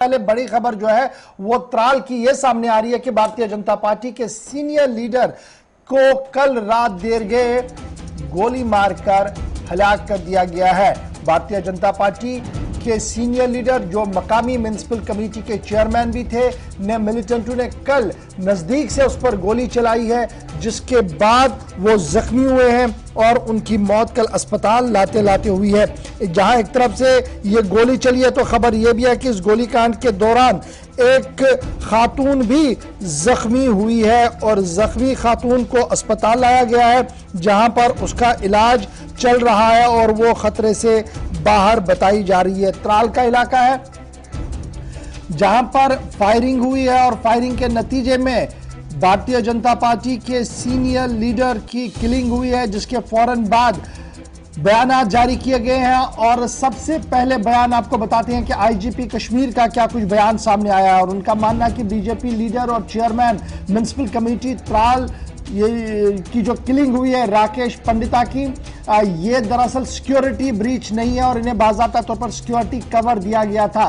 पहले बड़ी खबर जो है वो त्राल की ये सामने आ रही है कि भारतीय जनता पार्टी के सीनियर लीडर को कल रात देर गए गोली मारकर हलाक कर दिया गया है। भारतीय जनता पार्टी के सीनियर लीडर जो मकामी म्युनिसिपल कमेटी के चेयरमैन भी थे ने मिलिटेंटों ने कल नजदीक से उस पर गोली चलाई है, जिसके बाद वो जख्मी हुए हैं और उनकी मौत कल अस्पताल लाते लाते हुई है। जहां एक तरफ से ये गोली चली है तो खबर ये भी है कि इस गोलीकांड के दौरान एक खातून भी जख्मी हुई है और जख्मी खातून को अस्पताल लाया गया है, जहां पर उसका इलाज चल रहा है और वो खतरे से बाहर बताई जा रही है। त्राल का इलाका है जहां पर फायरिंग हुई है और फायरिंग के नतीजे में भारतीय जनता पार्टी के सीनियर लीडर की किलिंग हुई है, जिसके फौरन बाद बयान जारी किए गए हैं। और सबसे पहले बयान आपको बताते हैं कि आईजीपी कश्मीर का क्या कुछ बयान सामने आया है और उनका मानना है कि बीजेपी लीडर और चेयरमैन म्युनिसिपल कमेटी त्राल की जो किलिंग हुई है राकेश पंडिता की, ये दरअसल सिक्योरिटी ब्रीच नहीं है और इन्हें बाज़ाब्ता तौर पर सिक्योरिटी कवर दिया गया था।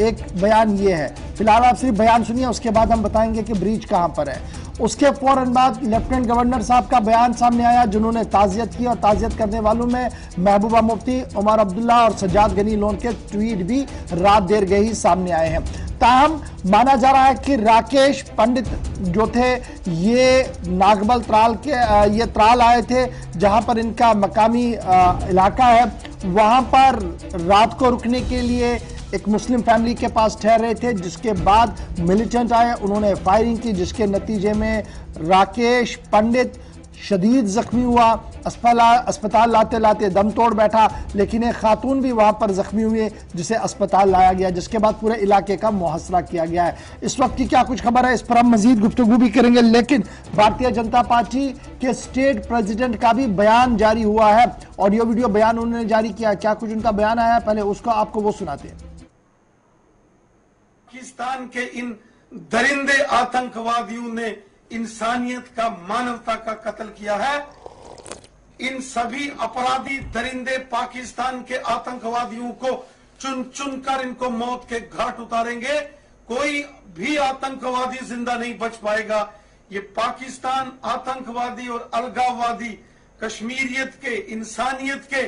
एक बयान ये है। फिलहाल आप सिर्फ बयान सुनिए, उसके बाद हम बताएंगे कि ब्रीच कहां पर है। उसके फौरन बाद लेफ्टिनेंट गवर्नर साहब का बयान सामने आया, जिन्होंने ताज़ियत की और ताज़ियत करने वालों में महबूबा मुफ्ती, उमर अब्दुल्ला और सज्जाद गनी लोन के ट्वीट भी रात देर गए ही सामने आए हैं। ताहम माना जा रहा है कि राकेश पंडित जो थे ये नागबल त्राल के ये त्राल आए थे, जहां पर इनका मकामी इलाका है। वहां पर रात को रुकने के लिए एक मुस्लिम फैमिली के पास ठहर रहे थे, जिसके बाद मिलिटेंट आए, उन्होंने फायरिंग की, जिसके नतीजे में राकेश पंडित शदीद जख्मी हुआ, अस्पताल लाते लाते दम तोड़ बैठा, लेकिन एक खातून भी वहां पर जख्मी हुए जिसे अस्पताल लाया गया, जिसके बाद पूरे इलाके का मुहसरा किया गया है। इस वक्त की क्या कुछ खबर है, इस पर हम मजीद गुफ्तगू भी करेंगे, लेकिन भारतीय जनता पार्टी के स्टेट प्रेसिडेंट का भी बयान जारी हुआ है। ऑडियो वीडियो बयान उन्होंने जारी किया। क्या कुछ उनका बयान आया है, पहले उसको आपको वो सुनाते हैं। पाकिस्तान के इन दरिंदे आतंकवादियों ने इंसानियत का, मानवता का कत्ल किया है। इन सभी अपराधी दरिंदे पाकिस्तान के आतंकवादियों को चुन चुन कर इनको मौत के घाट उतारेंगे। कोई भी आतंकवादी जिंदा नहीं बच पाएगा। ये पाकिस्तान आतंकवादी और अलगाववादी कश्मीरियत के, इंसानियत के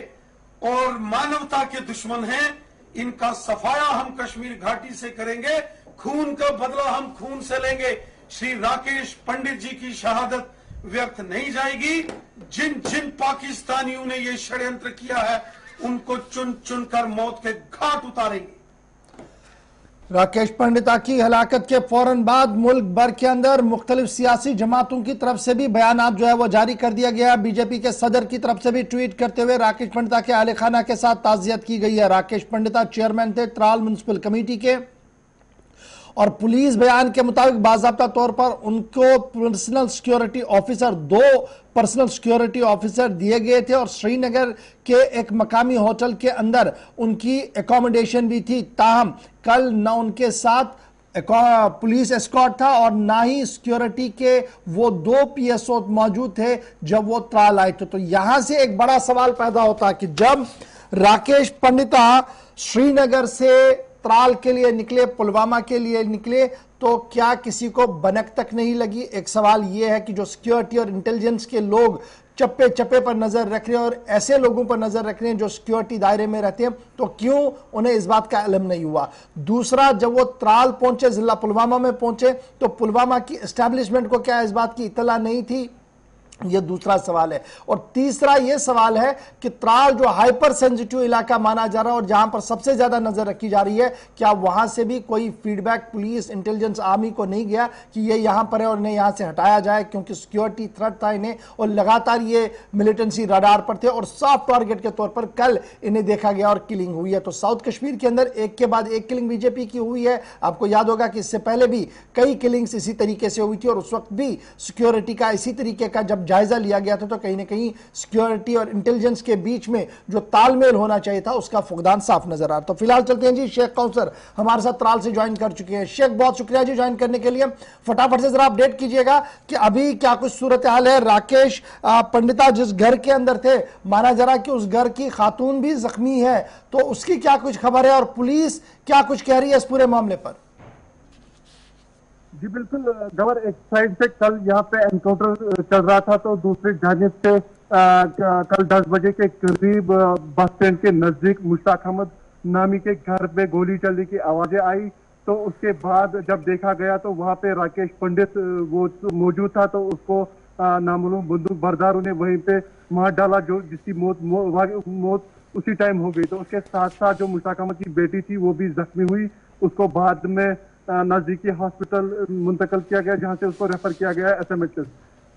और मानवता के दुश्मन हैं। इनका सफाया हम कश्मीर घाटी से करेंगे। खून का बदला हम खून से लेंगे। श्री राकेश पंडित जी की शहादत व्यर्थ नहीं जाएगी। जिन जिन पाकिस्तानियों ने ये षड्यंत्र किया है उनको चुन चुन कर मौत के घाट उतारेंगे। राकेश पंडिता की हलाकत के फौरन बाद मुल्क भर के अंदर मुख्तलिफ सियासी जमातों की तरफ से भी बयान जो है वो जारी कर दिया गया। बीजेपी के सदर की तरफ से भी ट्वीट करते हुए राकेश पंडिता के आले खाना के साथ ताज़ियत की गई है। राकेश पंडिता चेयरमैन थे त्राल म्युनिसिपल कमेटी के और पुलिस बयान के मुताबिक बाज़ाब्ता तौर पर उनको personal security officer, 2 personal security officer दिए गए थे और श्रीनगर के एक मकामी होटल के अंदर उनकी एकोमोडेशन भी थी। ताहम कल न उनके साथ पुलिस एस्कॉर्ट था और ना ही सिक्योरिटी के वो 2 पीएसओ मौजूद थे जब वो त्राल आए थे। तो यहां से एक बड़ा सवाल पैदा होता है कि जब राकेश पंडिता श्रीनगर से त्राल के लिए निकले, पुलवामा के लिए निकले, तो क्या किसी को बनक तक नहीं लगी? एक सवाल यह है कि जो सिक्योरिटी और इंटेलिजेंस के लोग चप्पे चप्पे पर नजर रख रहे हैं और ऐसे लोगों पर नजर रख रहे हैं जो सिक्योरिटी दायरे में रहते हैं, तो क्यों उन्हें इस बात का इल्म नहीं हुआ? दूसरा, जब वो त्राल पहुंचे, जिला पुलवामा में पहुंचे, तो पुलवामा की एस्टैब्लिशमेंट को क्या इस बात की इत्तला नहीं थी? यह दूसरा सवाल है। और तीसरा यह सवाल है कि त्राल जो हाइपर सेंसिटिव इलाका माना जा रहा है और जहां पर सबसे ज्यादा नजर रखी जा रही है, क्या वहां से भी कोई फीडबैक पुलिस, इंटेलिजेंस, आर्मी को नहीं गया कि ये यहां पर है और इन्हें यहां से हटाया जाए, क्योंकि सिक्योरिटी थ्रेट था इन्हें और लगातार ये मिलिटेंसी रडार पर थे और सॉफ्ट टारगेट के तौर पर कल इन्हें देखा गया और किलिंग हुई है। तो साउथ कश्मीर के अंदर एक के बाद एक किलिंग बीजेपी की हुई है। आपको याद होगा कि इससे पहले भी कई किलिंग्स इसी तरीके से हुई थी और उस वक्त भी सिक्योरिटी का इसी तरीके का जब जब जायजा लिया गया था तो कहीं ना कहीं सिक्योरिटी और इंटेलिजेंस के बीच में जो तालमेल होना चाहिए था उसका फुकदान साफ नजर आ रहा। तो फिलहाल चलते हैं जी, शेख कौसर हमारे साथ त्राल से ज्वाइन कर चुके हैं। शेख, बहुत शुक्रिया जी ज्वाइन करने के लिए। फटाफट से जरा अपडेट कीजिएगा कि अभी क्या कुछ सूरत हाल है। राकेश पंडिता जिस घर के अंदर थे, माना जरा कि उस घर की खातून भी जख्मी है, तो उसकी क्या कुछ खबर है और पुलिस क्या कुछ कह रही है इस पूरे मामले पर? जी बिल्कुल गवर, एक साइड से कल यहाँ पे एनकाउंटर चल रहा था तो दूसरी जानिब से कल 10 बजे के करीब बस स्टैंड के नजदीक मुश्ताक अहमद नामी के घर पे गोली चलने की आवाजें आई। तो उसके बाद जब देखा गया तो वहाँ पे राकेश पंडित वो मौजूद था, तो उसको नामालूम बंदूक बरदारों ने वहीं पे मार डाला, जो जिसकी मौत उसी टाइम हो गई। तो उसके साथ साथ जो मुश्ताक अहमद की बेटी थी वो भी जख्मी हुई, उसको बाद में नजदीकी हॉस्पिटल मुंतकिल किया गया, जहां से उसको रेफर किया गया SMHS।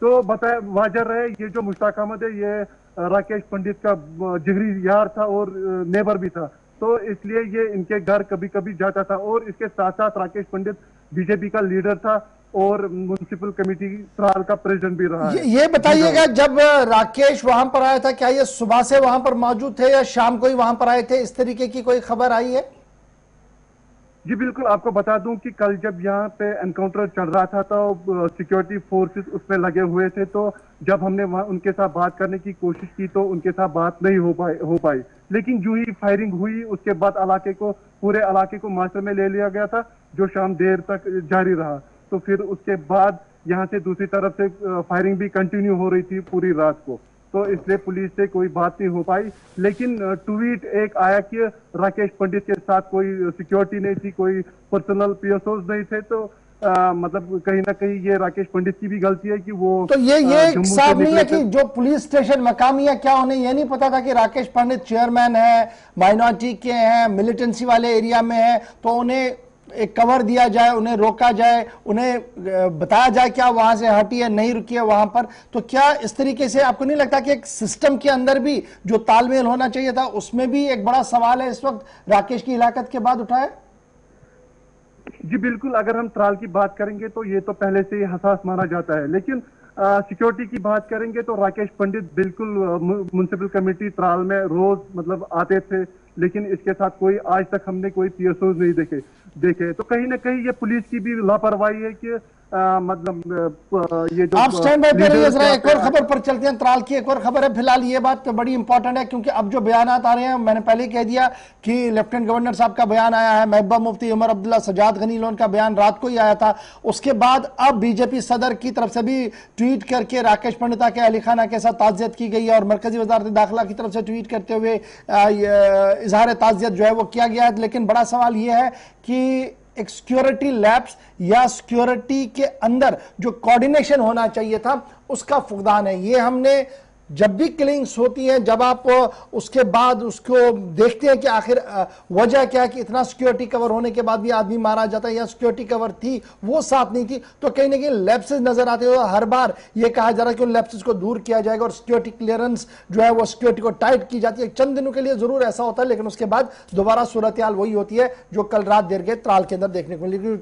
तो बताया वाजह रहे, ये जो मुश्ताक अहमद है ये राकेश पंडित का जिगरी यार था और नेबर भी था, तो इसलिए ये इनके घर कभी कभी जाता था। और इसके साथ साथ राकेश पंडित बीजेपी का लीडर था और म्युनिसिपल कमेटी त्राल का प्रेसिडेंट भी रहा है। ये बताइएगा, जब राकेश वहां पर आया था, क्या ये सुबह से वहां पर मौजूद थे या शाम को ही वहां पर आए थे? इस तरीके की कोई खबर आई है? जी बिल्कुल, आपको बता दूं कि कल जब यहाँ पे एनकाउंटर चल रहा था तो सिक्योरिटी फोर्सेस उसमें लगे हुए थे। तो जब हमने वहाँ उनके साथ बात करने की कोशिश की तो उनके साथ बात नहीं हो पाई। लेकिन जो ही फायरिंग हुई उसके बाद पूरे इलाके को मास्टर में ले लिया गया था, जो शाम देर तक जारी रहा। तो फिर उसके बाद यहाँ से दूसरी तरफ से फायरिंग भी कंटिन्यू हो रही थी पूरी रात को, तो इसलिए पुलिस से कोई बात नहीं हो पाई। लेकिन ट्वीट एक आया कि राकेश पंडित के साथ कोई सिक्योरिटी नहीं थी, कोई पर्सनल PSOs नहीं थे, तो मतलब कहीं ना कहीं ये राकेश पंडित की भी गलती है कि वो तो ये साफ नहीं है कि जो पुलिस स्टेशन मकामी है, क्या उन्हें ये नहीं पता था कि राकेश पंडित चेयरमैन है, माइनॉरिटी के हैं, मिलिटेंसी वाले एरिया में है, तो उन्हें एक कवर दिया जाए, उन्हें रोका जाए, उन्हें बताया जाए कि आप वहां से हटिए, नहीं रुकिए वहां पर? तो क्या इस तरीके से आपको नहीं लगता कि एक सिस्टम के अंदर भी जो तालमेल होना चाहिए था उसमें भी एक बड़ा सवाल है इस वक्त राकेश की हिलाकत के बाद उठा है? जी बिल्कुल, अगर हम त्राल की बात करेंगे तो ये तो पहले से ही हसास माना जाता है। लेकिन सिक्योरिटी की बात करेंगे तो राकेश पंडित बिल्कुल म्युनिसिपल कमेटी त्राल में रोज मतलब आते थे, लेकिन इसके साथ कोई आज तक हमने कोई PSOs नहीं देखे। तो कहीं ना कहीं ये पुलिस की भी लापरवाही है कि मतलब ये जो आप स्टैंड बाय पे रहिए, जरा एक और खबर पर चलते हैं। त्राल की एक और खबर है, फिलहाल ये बात बड़ी इंपॉर्टेंट है क्योंकि अब जो बयान आ रहे हैं, मैंने पहले ही कह दिया कि लेफ्टिनेंट गवर्नर साहब का बयान आया है, महबूबा मुफ्ती उमर अब्दुल्ला सजाद गनी लोन का बयान रात को ही आया था। उसके बाद अब बीजेपी सदर की तरफ से भी ट्वीट करके राकेश पंडिता के अली खाना के साथ ताज़ियत की गई है और मरकजी वजारत दाखिला की तरफ से ट्वीट करते हुए इजहार ताज़ियत जो है वो किया गया है। लेकिन बड़ा सवाल यह है कि एक सिक्योरिटी लैप्स या सिक्योरिटी के अंदर जो कोऑर्डिनेशन होना चाहिए था उसका फुकदान है। ये हमने जब भी किलिंग्स होती हैं, जब आप उसके बाद उसको देखते हैं कि आखिर वजह क्या है कि इतना सिक्योरिटी कवर होने के बाद भी आदमी मारा जाता है या सिक्योरिटी कवर थी वो साथ नहीं थी, तो कहीं ना कहीं लैप्सेस नजर आते हैं। हर बार ये कहा जा रहा है कि उन लैप्सेस को दूर किया जाएगा और सिक्योरिटी क्लियरेंस जो है वो सिक्योरिटी को टाइट की जाती है। चंद दिनों के लिए जरूर ऐसा होता है, लेकिन उसके बाद दोबारा सूरत हाल वही होती है जो कल रात देर के त्राल के अंदर देखने को मिली।